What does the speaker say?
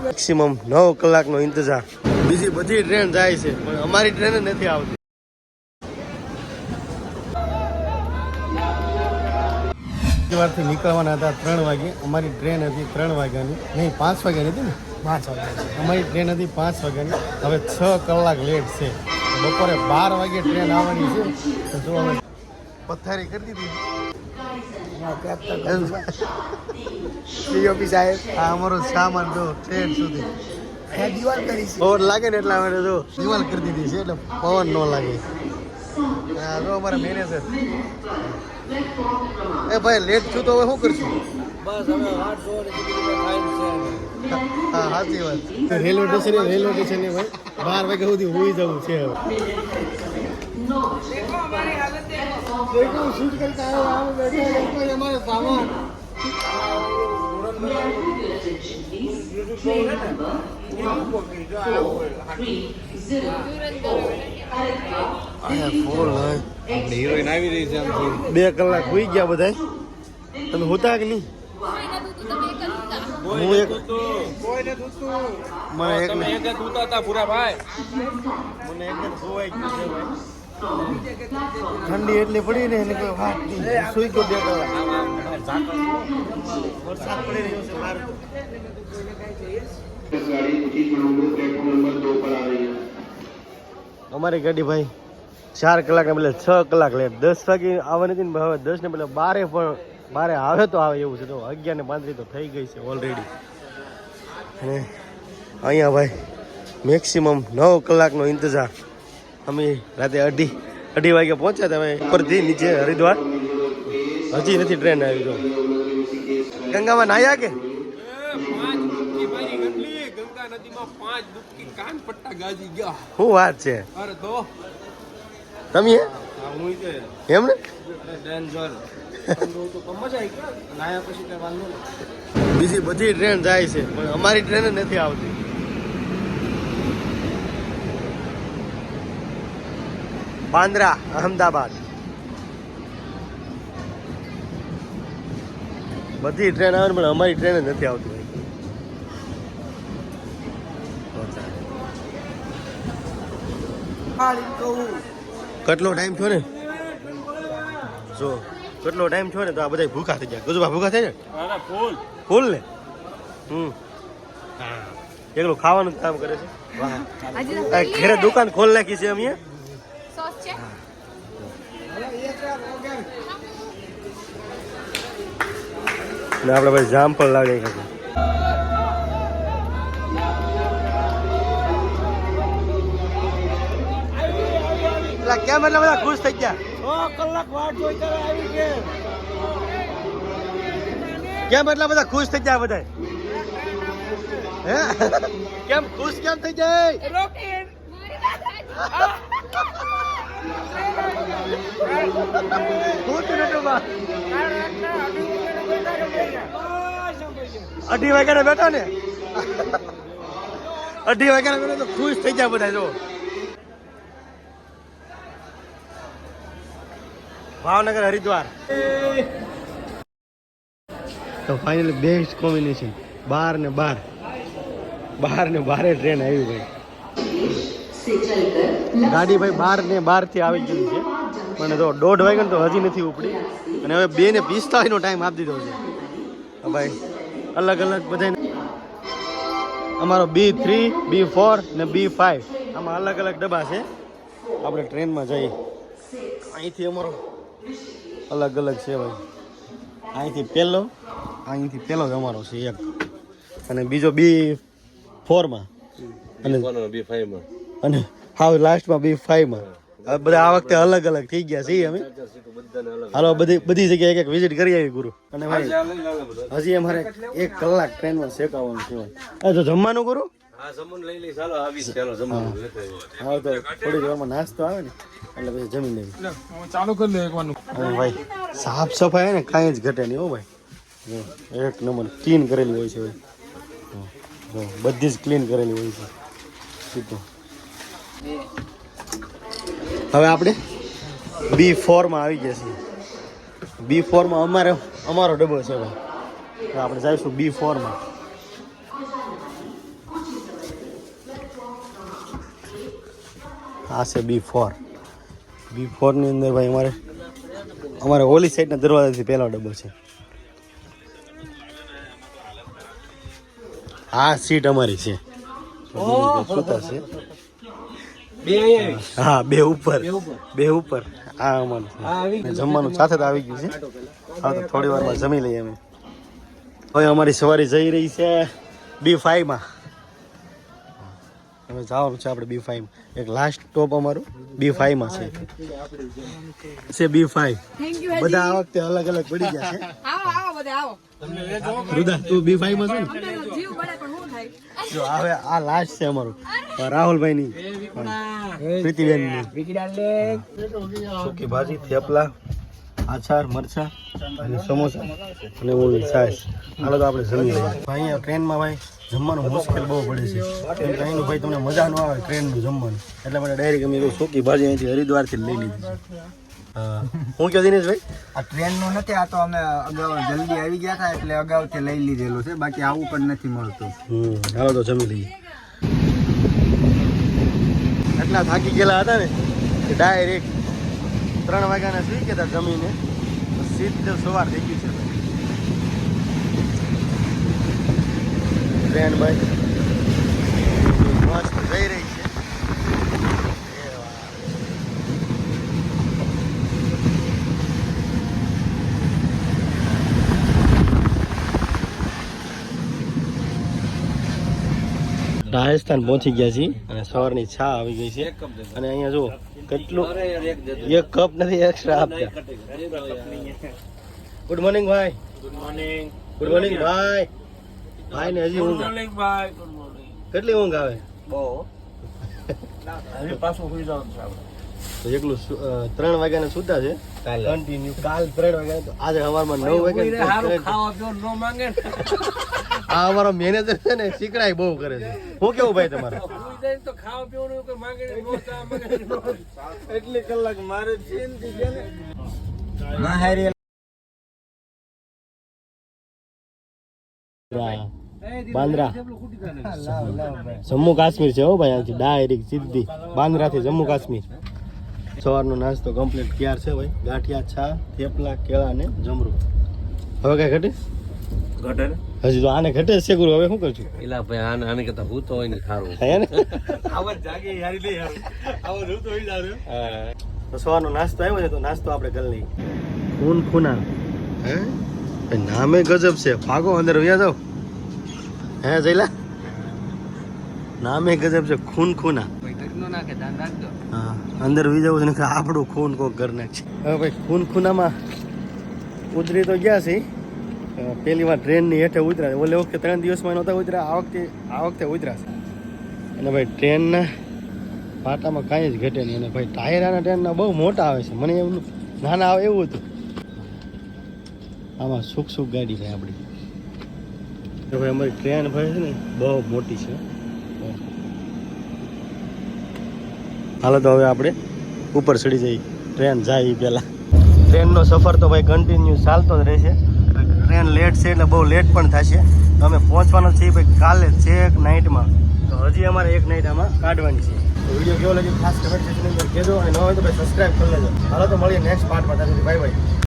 Maximum 9 કલાકનો ઇંતજાર. બીજી બધી ટ્રેન જાય છે પણ અમારી ટ્રેન નથી આવતી. અમદાવાદથી નીકળવાના હતા 3 વાગે. અમારી ટ્રેન હતી 3 વાગ્યાની, નહીં 5 વાગ્યાની હતી ને, 5 વાગ્યા. અમારી ટ્રેન હતી 5 વાગ્યાની. હવે 6 કલાક લેટ છે. બપોરે 12 વાગે ટ્રેન આવવાની છે. તો જો અમે પથારી કરી દીધી. સાહેબ આ અમારો સામાન જો ટ્રેન સુધી દિવાલ કરી છે. પવન લાગે ને એટલા માટે જો દિવાલ કરી દીધી છે એટલે પવન ન લાગે. હા જો અમારા મેનેજર. એ ભાઈ લેટ છું તો હવે શું કરશું? બસ હવે 800 હા સાચી વાત. રેલવે સ્ટેશને ભાઈ 12 વાગ્યા સુધી હોઈ જવું છે હવે. શૂટ કરતા અમારે સામાન હિરોઈન આવી રહી છે. 2 કલાક હોઈ ગયા બધા. તમે હોતા કે નહીં? હું એક મને એક હતા પૂરા ભાઈ. મને એક જોવાઈ ગયું છે ભાઈ. ઠંડી એટલી પડી ને એને કોઈ વાત નહીં. સુઈ ગયો 2 કલાક. વરસાદ પડી રહ્યો છે બહાર. અમારી ગાડી ભાઈ 4 કલાક ને બદલે 6 કલાક લેટ. 10 વાગે આવવાની હતી ને હવે 10 ને બદલે 12 પણ 12 આવે તો આવે એવું છે. તો 11:35 તો થઈ ગઈ છે ઓલરેડી. અને અહીંયા ભાઈ મેક્સિમમ 9 કલાકનો ઇંતજાર. અમે રાતે અઢી વાગે પહોંચ્યા હતા ભાઈ ઉપરથી નીચે હરિદ્વાર. હજી નથી ટ્રેન આવી. તો ગંગામાં નાહ્યા કે? શું વાત છે? તમે એમ ને? બીજી બધી ટ્રેન જાય છે પણ અમારી ટ્રેન નથી આવતી. બાંદ્રા અહમદાબાદ બધી ટ્રેન આવે પણ અમારી ટ્રેન નથી આવતી. કેટલો ટાઈમ થયો ને? જો કેટલો ટાઈમ થયો ને તો આ બધા ભૂખા થઈ જાય. ગજુભા ભૂખા થઈ જાય ફૂલ ને. હા એકલું ખાવાનું કામ કરે છે. વાહ ઘરે દુકાન ખોલ નાખી છે અમે. આપડે ભાઈ જામ પણ લાગે છે. કેમ એટલા બધા ખુશ થઈ ગયા? 6 કલાક વાટ જોઈ આવી છે. કેમ એટલા બધા ખુશ થઈ ગયા બધા? હે કેમ ખુશ કેમ થઈ જાય? અઢી વાગ્યા બેઠા ને 2:30 વાગ્યા બેઠા તો ખુશ થઈ ગયા બધા. જો ભાવનગર હરિદ્વાર તો ફાઇનલી બેસ્ટ કોમ્બિનેશન. 12 ને 12 ટ્રેન આવી ભાઈ. ગાડી ભાઈ 12 ને 12 થી આવી ગઈ છે. મને તો 1:30 વાગ્યા તો હજી નથી ઉપડી. અને હવે 2:45 નો ટાઈમ આપી દીધો છે ભાઈ. અલગ અલગ બધા અમારો B3 B4 ને B5 આમાં અલગ અલગ ડબ્બા છે. આપણે ટ્રેનમાં જઈએ. અહીંથી અમારો અલગ અલગ છે ભાઈ. અહીંથી પહેલો જ અમારો છે એક. અને બીજો B4 માં અને B5 અને હાવ લાસ્ટમાં B5 માં. હવે બધા આ વખતે અલગ અલગ થઈ ગયા છીએ અમે. હાલો બધી જગ્યાએ એક વિઝિટ કરી આવી ગુરુ. અને ભાઈ હજી અમારે 1 કલાક ટ્રેનમાં શેકાવાનું છે. તો જમવાનું ગુરુ? હા તો થોડી વારમાં નાસ્તો આવે ને એટલે પછી જમી લેવી. ચાલુ કરી લે એકવાનું. ભાઈ સાફ સફાઈ ને કાંઈ જ ઘટે નહીં હો ભાઈ. એક નંબર ક્લીન કરેલી હોય છે ભાઈ. બધી જ ક્લીન કરેલી હોય છે. હવે આપણે B4 માં આવી ગયા છીએ. B4 માં અમારો ડબ્બો છે ભાઈ. આપણે જઈશું B4 માં. આ છે B4 ની અંદર ભાઈ અમારે ઓલી સાઈડના દરવાજાથી પહેલો ડબ્બો છે. આ સીટ અમારી છે. સુતા છે. હા, બે ઉપર આ અમારું છે. જમવાનું સાથે જ આવી ગયું છે. હા, તો થોડી વારમાં જમી લઈએ અમે. હવે અમારી સવારી જઈ રહી છે B5 માં. હવે જવાનું છે આપણે B5 માં. એક લાસ્ટ સ્ટોપ અમારું B5 માં છે B5. બધા આ વખતે અલગ અલગ પડી ગયા છે. રુદા તું B5 માં છે ને? જો હવે આ લાસ્ટ છે અમારું રાહુલભાઈ ની પ્રીતિબેન ની સૂકી ભાજી, થેપલા, આચાર, મરચા અને સમોસા અને ઓલી છાશ. હાલો તો આપણે જમી લઈએ. અહીંયા ટ્રેનમાં ભાઈ જમવાનું મુશ્કેલ બહુ પડે છે. કેમ કે અહીંનું ભાઈ તમને મજા ન આવે ટ્રેનનું જમવાનું. એટલા માટે ડાયરેક્ટ અમે સૂકી ભાજી અહીંથી હરિદ્વારથી લઈ લીધી છે. હા, હું કહો દિનેશભાઈ? આ ટ્રેનનું નથી, આ તો અમે અગાઉ જલ્દી આવી ગયા હતા એટલે અગાઉથી લઈ લીધેલું છે. બાકી આવું પણ નથી મળતું. હાલો તો જમી લઈએ. એટલા થાકી ગયેલા હતા ને કે ડાયરેક્ટ 3 વાગ્યાના સુઈ ગયા હતા જમીને. સીધું સવાર થઈ ગયું છે ટ્રેન ભાઈ મસ્ત જઈ રહી છે. રાજસ્થાન પહોંચી ગયા છીએ અને સવારની ચા આવી ગઈ છે. અને અહીંયા જુઓ કેટલું, એક કપ નથી એક્સ્ટ્રા આપતા. ગુડ મોર્નિંગ ભાઈ. ગુડ મોર્નિંગ ભાઈ. ભાઈ ને હજી ઊંઘ કેટલી ઊંઘ આવે? તો એકલું 3 વાગ્યાને સુતા છે કન્ટિન્યુ. કાલ 3 વાગ્યા તો આજે સવારમાં 9 વાગ્યા. આ અમારો મેનેજર છે ને શીકડાઈ બહુ કરે છે. હું કેવું ભાઈ તમારે? એટલી કલાક મારે બાંદ્રા જમ્મુ કાશ્મીર છે હો ભાઈ. અહીંથી ડાયરેક્ટ સીધી બાંદ્રાથી જમ્મુ કાશ્મીર. સવારનો નાસ્તો કમ્પ્લીટ તૈયાર છે ભાઈ. ગાંઠિયા, છા, થેપલા, કેળા ને જમરૂ. હવે કઈ ઘટે? હજી તો આને ઘટે છે ગુરુ. હવે શું કરશું? એલા ભાઈ આને કરતા હું તો હોય ને સારું. તો સવારનો નાસ્તો આવ્યો છે તો નાસ્તો આપણે કરી લઈએ. ખૂના હે નામે ગજબ છે. ભાગો અંદર વ્યા જાવ. હે જઈલા નામે ગજબ છે. ખૂના. હા, અંદર વી જવું છે ને આપણું ખૂન કોક ઘર નાખશે. હવે ભાઈ ખૂનામાં ઉતરી તો ગયા છે. પહેલી વાર ટ્રેનની હેઠે ઉતર્યા. ઓલે વખતે 3 દિવસમાં નહોતા ઉતર્યા. આ વખતે ઉતર્યા છે. અને ભાઈ ટ્રેનના પાટામાં કાંઈ જ ઘટે નહીં. અને ભાઈ ટાયર આના ટ્રેનના બહુ મોટા આવે છે. મને એવું નાના આવે એવું હતું. આમાં સુખ ગાડી ભાઈ આપણી. ભાઈ અમારી ટ્રેન ભાઈ છે ને બહુ મોટી છે. હાલો તો હવે આપણે ઉપર ચડી જઈએ. ટ્રેન જાય પહેલાં. ટ્રેનનો સફર તો ભાઈ કન્ટિન્યુ ચાલતો જ રહેશે. ટ્રેન લેટ છે એટલે બહુ લેટ પણ થશે. તો અમે પહોંચવાનું છે ભાઈ કાલે છેક નાઇટમાં. તો હજી અમારે એક નાઇટ આમાં કાઢવાની છે. તો વિડીયો કેવો લાગ્યો ખાસ કમેન્ટ સેક્શનની અંદર કહેજો. અને ન હોય તો ભાઈ સબસ્ક્રાઈબ કરી લેજો. હાલો તો મળીએ નેક્સ્ટ પાર્ટમાં. Bye bye.